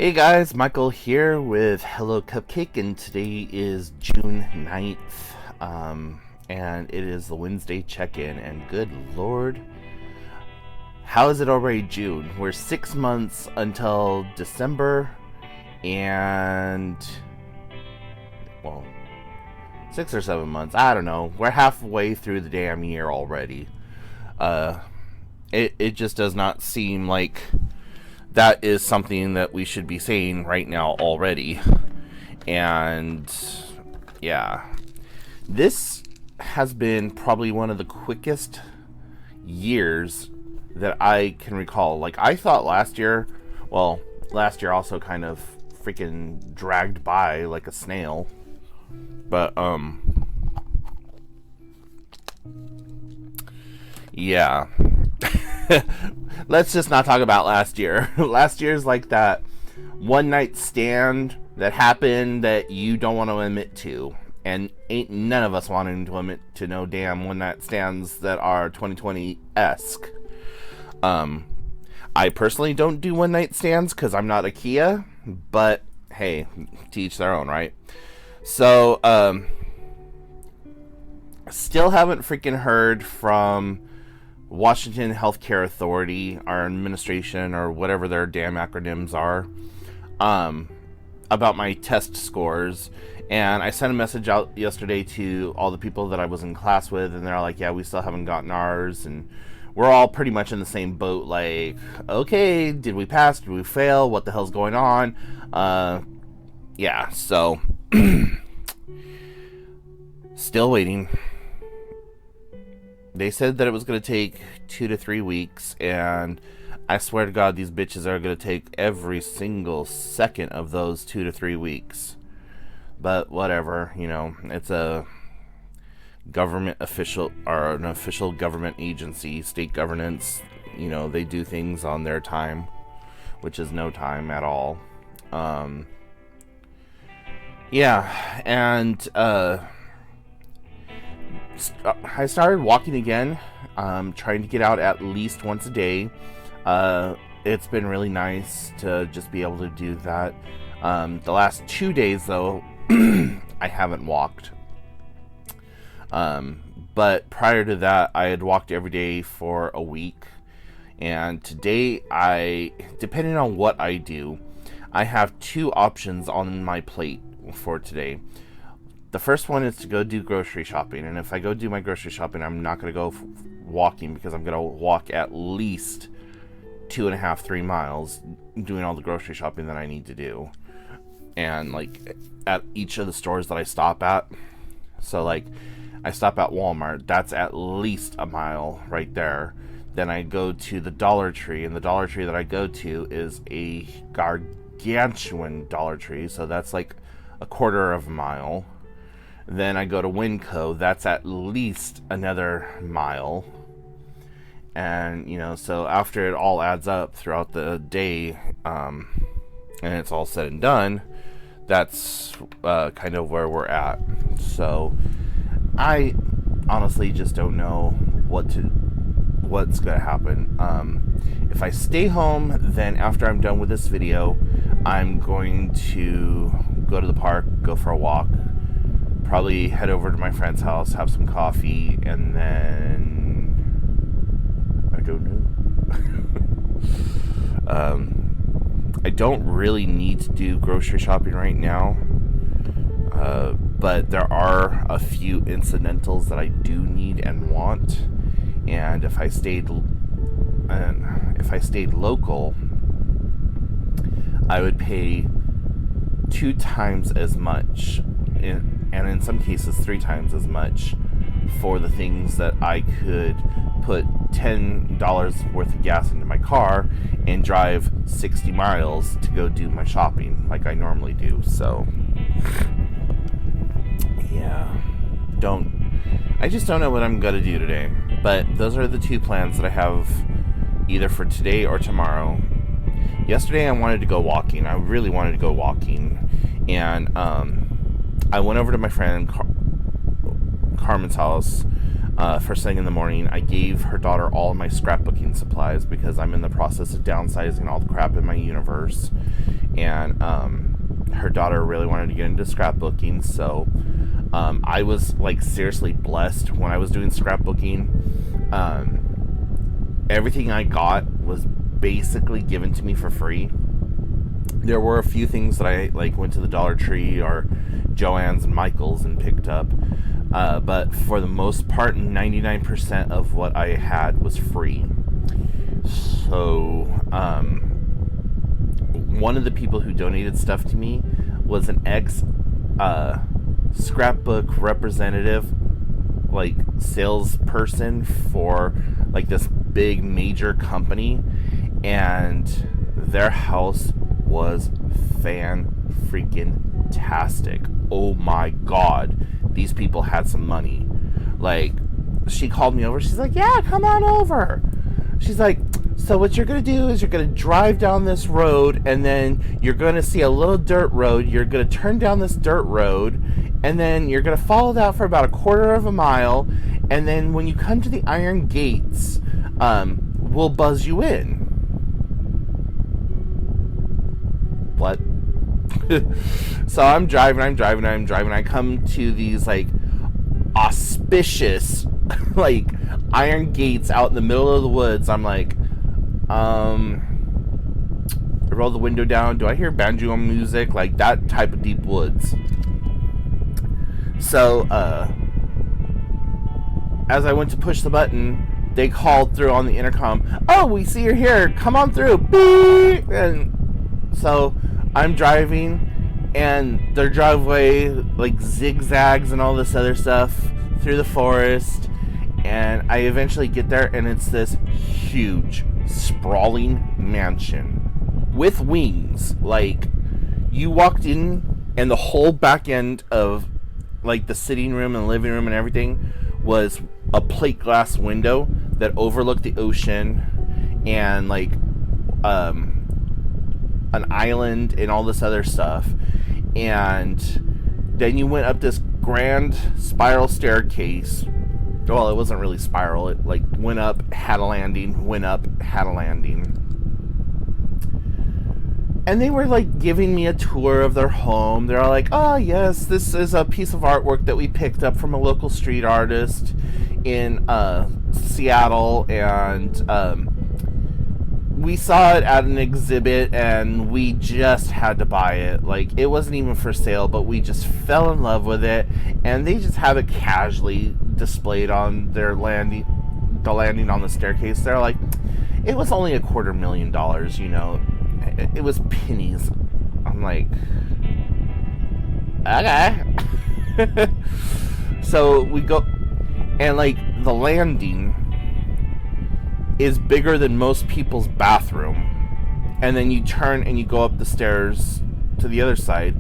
Hey guys, Michael here with Hello Cupcake, and today is June 9th, and it is the Wednesday check-in, and good lord, how is it already June? We're 6 months until December, and, well, 6 or 7 months, I don't know, we're halfway through the damn year already. It just does not seem like that is something that we should be saying right now already. And yeah, this has been probably one of the quickest years that I can recall. Like, I thought last year also kind of freaking dragged by like a snail. But yeah. Let's just not talk about last year. Last year's like that one night stand that happened that you don't want to admit to. And ain't none of us wanting to admit to no damn one night stands that are 2020-esque. I personally don't do one night stands because I'm not a Kia. But hey, to each their own, right? So, still haven't freaking heard from Washington Healthcare Authority, our administration, or whatever their damn acronyms are, about my test scores. And I sent a message out yesterday to all the people that I was in class with, and they're like, yeah, we still haven't gotten ours, and we're all pretty much in the same boat, like, okay, did we pass, did we fail, what the hell's going on? Yeah, so still waiting. They said that it was going to take 2 to 3 weeks, and I swear to God, these bitches are going to take every single second of those 2 to 3 weeks. But whatever, you know, it's a government official, or an official government agency, state governance, you know, they do things on their time, which is no time at all. Yeah, and, I started walking again, trying to get out at least once a day. It's been really nice to just be able to do that. The last 2 days, though, I haven't walked. But prior to that, I had walked every day for a week. And today, depending on what I do, I have 2 options on my plate for today. The first one is to go do grocery shopping, and if I go do my grocery shopping, I'm not going to go walking, because I'm going to walk at least 2.5, 3 miles doing all the grocery shopping that I need to do. And like at each of the stores that I stop at, so like I stop at Walmart, that's at least a mile right there. Then I go to the Dollar Tree, and the Dollar Tree that I go to is a gargantuan Dollar Tree, so that's like a quarter of a mile. Then I go to Winco, that's at least another mile. And, you know, so after it all adds up throughout the day, and it's all said and done, that's kind of where we're at. So I honestly just don't know what's going to happen. If I stay home, then after I'm done with this video, I'm going to go to the park, go for a walk, probably head over to my friend's house, have some coffee, and then I don't know. I don't really need to do grocery shopping right now, but there are a few incidentals that I do need and want. And if I stayed local, I would pay 2 times as much, and in some cases 3 times as much, for the things that I could put $10 worth of gas into my car and drive 60 miles to go do my shopping like I normally do. So yeah, I just don't know what I'm gonna do today. But those are the 2 plans that I have, either for today or tomorrow. Yesterday I wanted to go walking. I really wanted to go walking, and I went over to my friend Carmen's house first thing in the morning. I gave her daughter all of my scrapbooking supplies because I'm in the process of downsizing all the crap in my universe. and her daughter really wanted to get into scrapbooking, so I was like seriously blessed when I was doing scrapbooking. Everything I got was basically given to me for free. There were a few things that I like went to the Dollar Tree or Joann's and Michael's and picked up, but for the most part 99% of what I had was free. So one of the people who donated stuff to me was an ex scrapbook representative, like salesperson for like this big major company, and their house was fan-freaking-tastic. Oh my god, these people had some money. Like, she called me over, she's like, yeah, come on over. She's like, so what you're going to do is you're going to drive down this road, and then you're going to see a little dirt road. You're going to turn down this dirt road, and then you're going to follow that for about a quarter of a mile, and then when you come to the iron gates, we'll buzz you in. What? So I'm driving. I come to these, like, auspicious, like, iron gates out in the middle of the woods. I'm like, I roll the window down. Do I hear banjo music? Like, that type of deep woods. So, as I went to push the button, they called through on the intercom, oh, we see you're here, come on through, beep! And so I'm driving, and their driveway like zigzags and all this other stuff through the forest, and I eventually get there, and it's this huge sprawling mansion with wings. Like, you walked in, and the whole back end of like the sitting room and living room and everything was a plate glass window that overlooked the ocean, and like an island and all this other stuff. And then you went up this grand spiral staircase. Well, it wasn't really spiral. It like went up, had a landing, went up, had a landing. And they were like giving me a tour of their home. They're all like, oh yes, this is a piece of artwork that we picked up from a local street artist in Seattle, and we saw it at an exhibit, and we just had to buy it. Like, it wasn't even for sale, but we just fell in love with it, and they just have it casually displayed on their landing on the staircase. They're like, it was only $250,000, you know. It was pennies. I'm like, okay. So we go, and like the landing is bigger than most people's bathroom, and then you turn and you go up the stairs to the other side.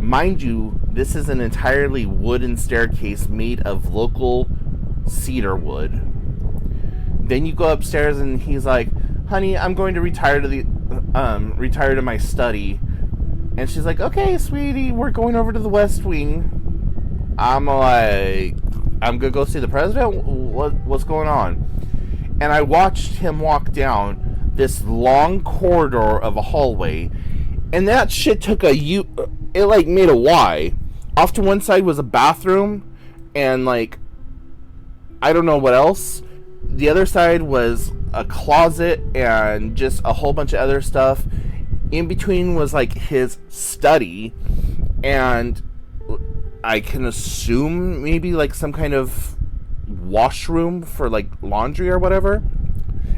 Mind you, this is an entirely wooden staircase made of local cedar wood. Then you go upstairs, and he's like, honey, I'm going to retire to my study. And she's like, okay, sweetie, we're going over to the West Wing. I'm like, I'm gonna go see the president? What's going on? And I watched him walk down this long corridor of a hallway, and that shit took it like made a Y. Off to one side was a bathroom, and like, I don't know what else. The other side was a closet and just a whole bunch of other stuff. In between was like his study, and I can assume maybe like some kind of washroom for like laundry or whatever.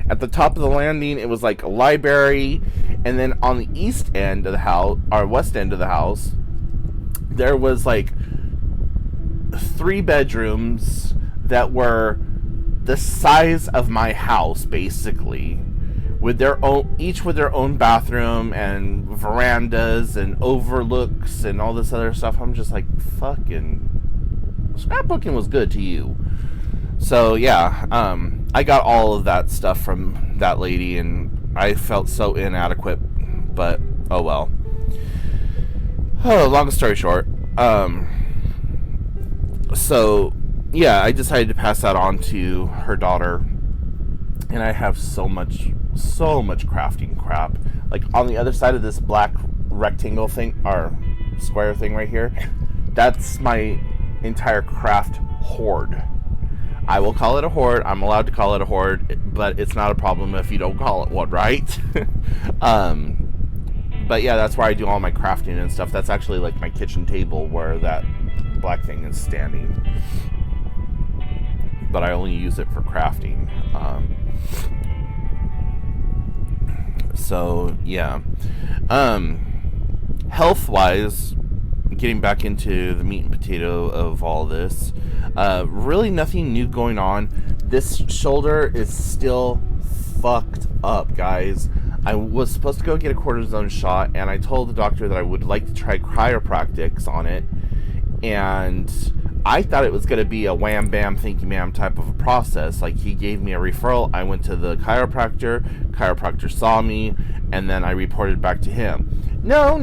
At the top of the landing, it was like a library, and then on the east end of the house, or west end of the house, there was like 3 bedrooms that were the size of my house, basically, with their own, each with their own bathroom and verandas and overlooks and all this other stuff. I'm just like, fucking scrapbooking was good to you. So yeah, I got all of that stuff from that lady, and I felt so inadequate, but oh well. Oh, long story short, so yeah, I decided to pass that on to her daughter, and I have so much crafting crap. Like, on the other side of this black rectangle thing, or square thing right here, that's my entire craft hoard. I will call it a hoard. I'm allowed to call it a hoard, but it's not a problem if you don't call it one, right? But yeah, that's where I do all my crafting and stuff. That's actually like my kitchen table where that black thing is standing. But I only use it for crafting. So yeah. Health-wise, getting back into the meat and potato of all this, really nothing new going on. This shoulder is still fucked up, guys. I was supposed to go get a cortisone shot, and I told the doctor that I would like to try chiropractics on it, and I thought it was going to be a wham bam thank you ma'am type of a process. Like, he gave me a referral, I went to the chiropractor saw me, and then I reported back to him. No,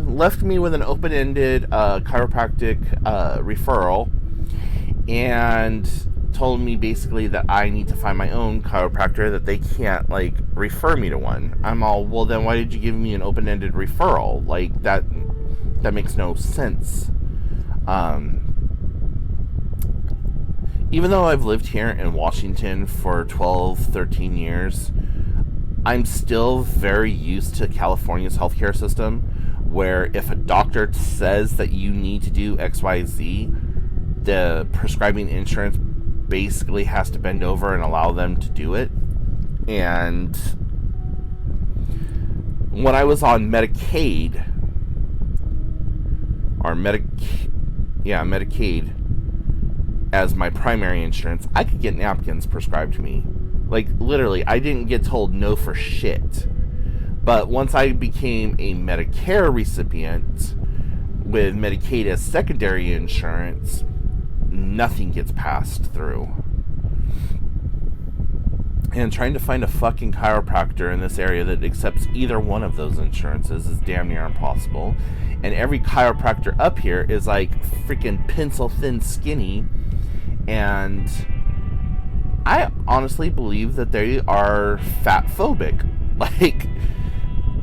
left me with an open-ended chiropractic referral, and told me basically that I need to find my own chiropractor, that they can't, like, refer me to one. I'm all, well, then why did you give me an open-ended referral? Like, that makes no sense. Even though I've lived here in Washington for 12, 13 years, I'm still very used to California's healthcare system, where if a doctor says that you need to do XYZ, the prescribing insurance basically has to bend over and allow them to do it. And when I was on Medicaid, Medicaid as my primary insurance, I could get napkins prescribed to me. Like, literally, I didn't get told no for shit. But once I became a Medicare recipient with Medicaid as secondary insurance, nothing gets passed through. And trying to find a fucking chiropractor in this area that accepts either one of those insurances is damn near impossible. And every chiropractor up here is like freaking pencil thin skinny. And I honestly believe that they are fat phobic. Like,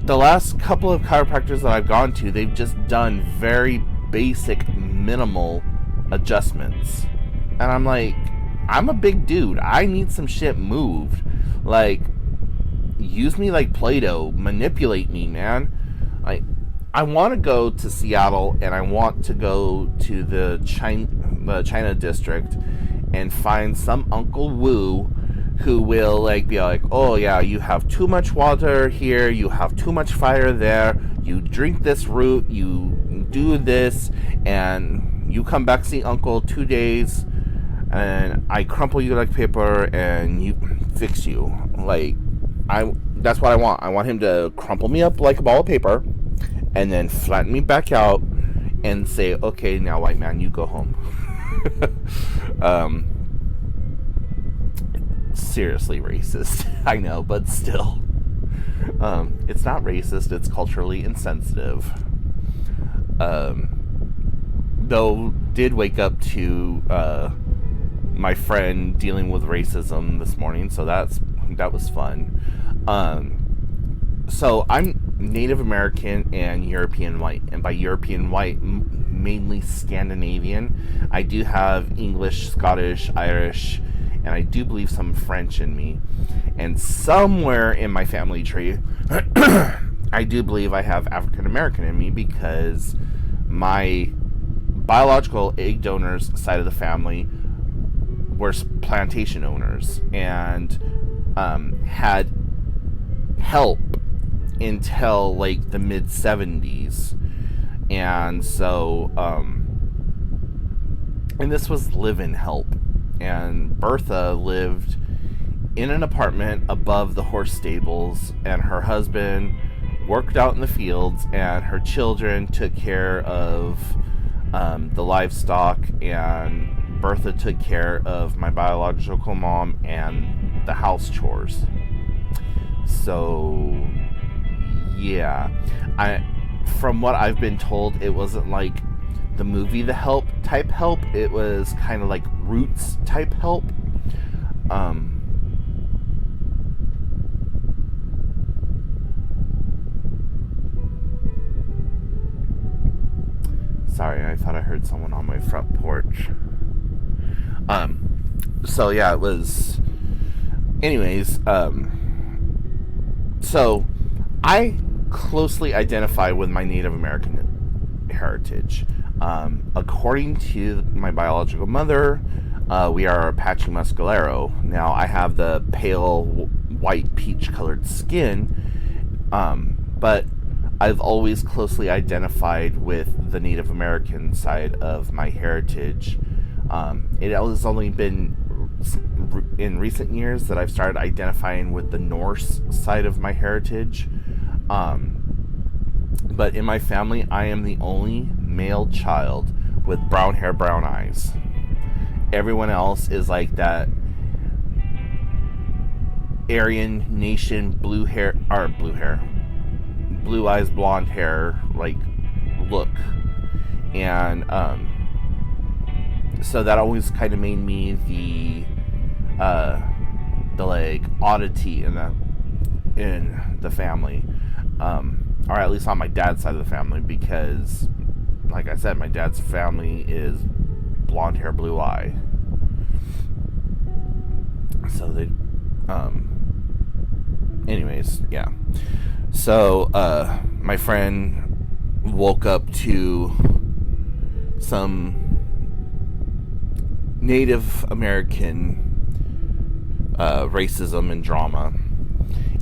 the last couple of chiropractors that I've gone to, they've just done very basic, minimal adjustments. And I'm like, I'm a big dude. I need some shit moved. Like, use me like Play-Doh. Manipulate me, man. Like, I want to go to Seattle, and I want to go to the China district and find some Uncle Wu who will, like, be like, oh yeah, you have too much water here, you have too much fire there, you drink this root, you do this, and you come back, see Uncle 2 days, and I crumple you like paper and you fix you. Like, that's what I want. I want him to crumple me up like a ball of paper and then flatten me back out and say, okay, now white man, you go home. Seriously racist. I know, but still. It's not racist, it's culturally insensitive. Though, did wake up to my friend dealing with racism this morning, so that was fun. So I'm Native American and European white, and by European white, mainly Scandinavian. I do have English, Scottish, Irish, and I do believe some French in me. And somewhere in my family tree, I do believe I have African American in me, because my biological egg donors side of the family were plantation owners and had help until like the mid 70s. And so and this was live-in help, and Bertha lived in an apartment above the horse stables, and her husband worked out in the fields, and her children took care of the livestock, and Bertha took care of my biological mom and the house chores. So yeah, from what I've been told, it wasn't like the movie The Help type help. It was kind of like Roots type help. Sorry, I thought I heard someone on my front porch. So yeah, it was. Anyways, so I closely identify with my Native American heritage. According to my biological mother, we are Apache Mescalero. Now, I have the pale white peach colored skin, but I've always closely identified with the Native American side of my heritage. It has only been in recent years that I've started identifying with the Norse side of my heritage. But in my family, I am the only male child with brown hair, brown eyes. Everyone else is like that Aryan nation blue eyes, blonde hair, like, look. And so that always kind of made me the like oddity in the family, or at least on my dad's side of the family, because, like I said, my dad's family is blonde hair, blue eye. So they, anyways, yeah. So my friend woke up to some Native American racism and drama,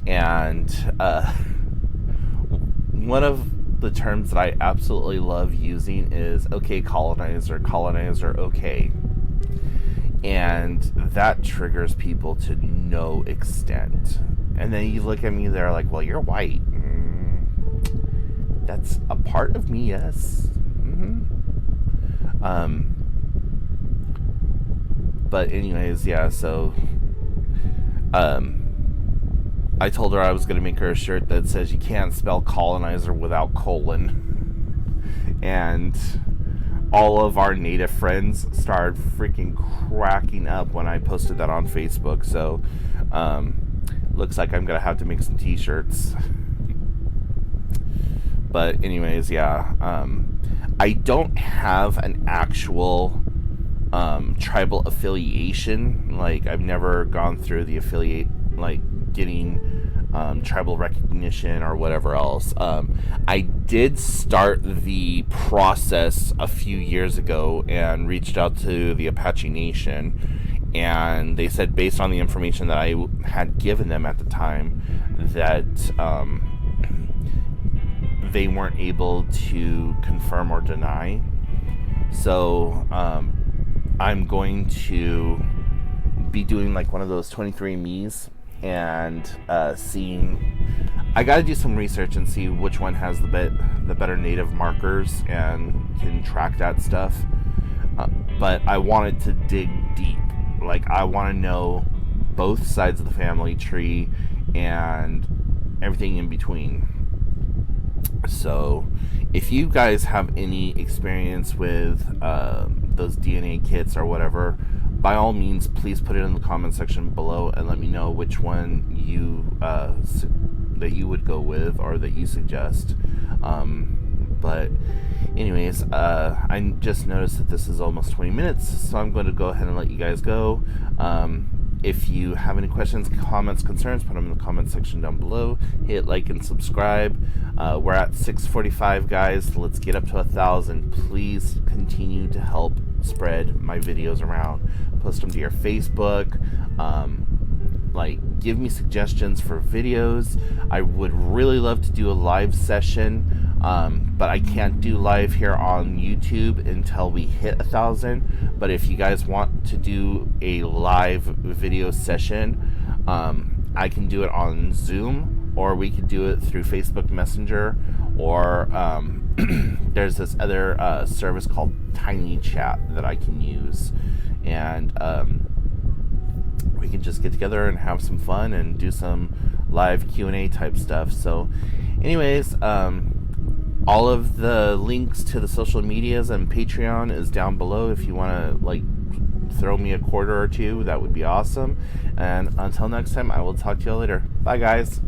and one of the terms that I absolutely love using is "okay, colonizer, okay," and that triggers people to no extent. And then you look at me, they're like, "Well, you're white." That's a part of me, yes. But anyways, yeah, so I told her I was going to make her a shirt that says you can't spell colonizer without colon. And all of our native friends started freaking cracking up when I posted that on Facebook. So looks like I'm going to have to make some t-shirts. But anyways, yeah, I don't have an actual tribal affiliation. Like, I've never gone through the affiliate, like getting tribal recognition or whatever else. I did start the process a few years ago and reached out to the Apache Nation, and they said, based on the information that I had given them at the time, that they weren't able to confirm or deny. So I'm going to be doing like one of those 23andMe's and seeing. I got to do some research and see which one has the better native markers and can track that stuff. But I wanted to dig deep. Like, I want to know both sides of the family tree and everything in between. So if you guys have any experience with those DNA kits or whatever, by all means, please put it in the comment section below and let me know which one you that you would go with or that you suggest. But anyways, I just noticed that this is almost 20 minutes, so I'm going to go ahead and let you guys go. If you have any questions, comments, concerns, put them in the comment section down below. Hit like and subscribe. We're at 645, guys. Let's get up to 1,000. Please continue to help spread my videos around. Post them to your Facebook. Like, give me suggestions for videos. I would really love to do a live session, but I can't do live here on YouTube until we hit 1,000. But if you guys want to do a live video session, I can do it on Zoom, or we could do it through Facebook Messenger, or there's this other service called Tiny Chat that I can use, and we can just get together and have some fun and do some live Q&A type stuff. So anyways, all of the links to the social medias and Patreon is down below. If you want to, like, throw me a quarter or two, that would be awesome. And until next time, I will talk to you all later. Bye, guys.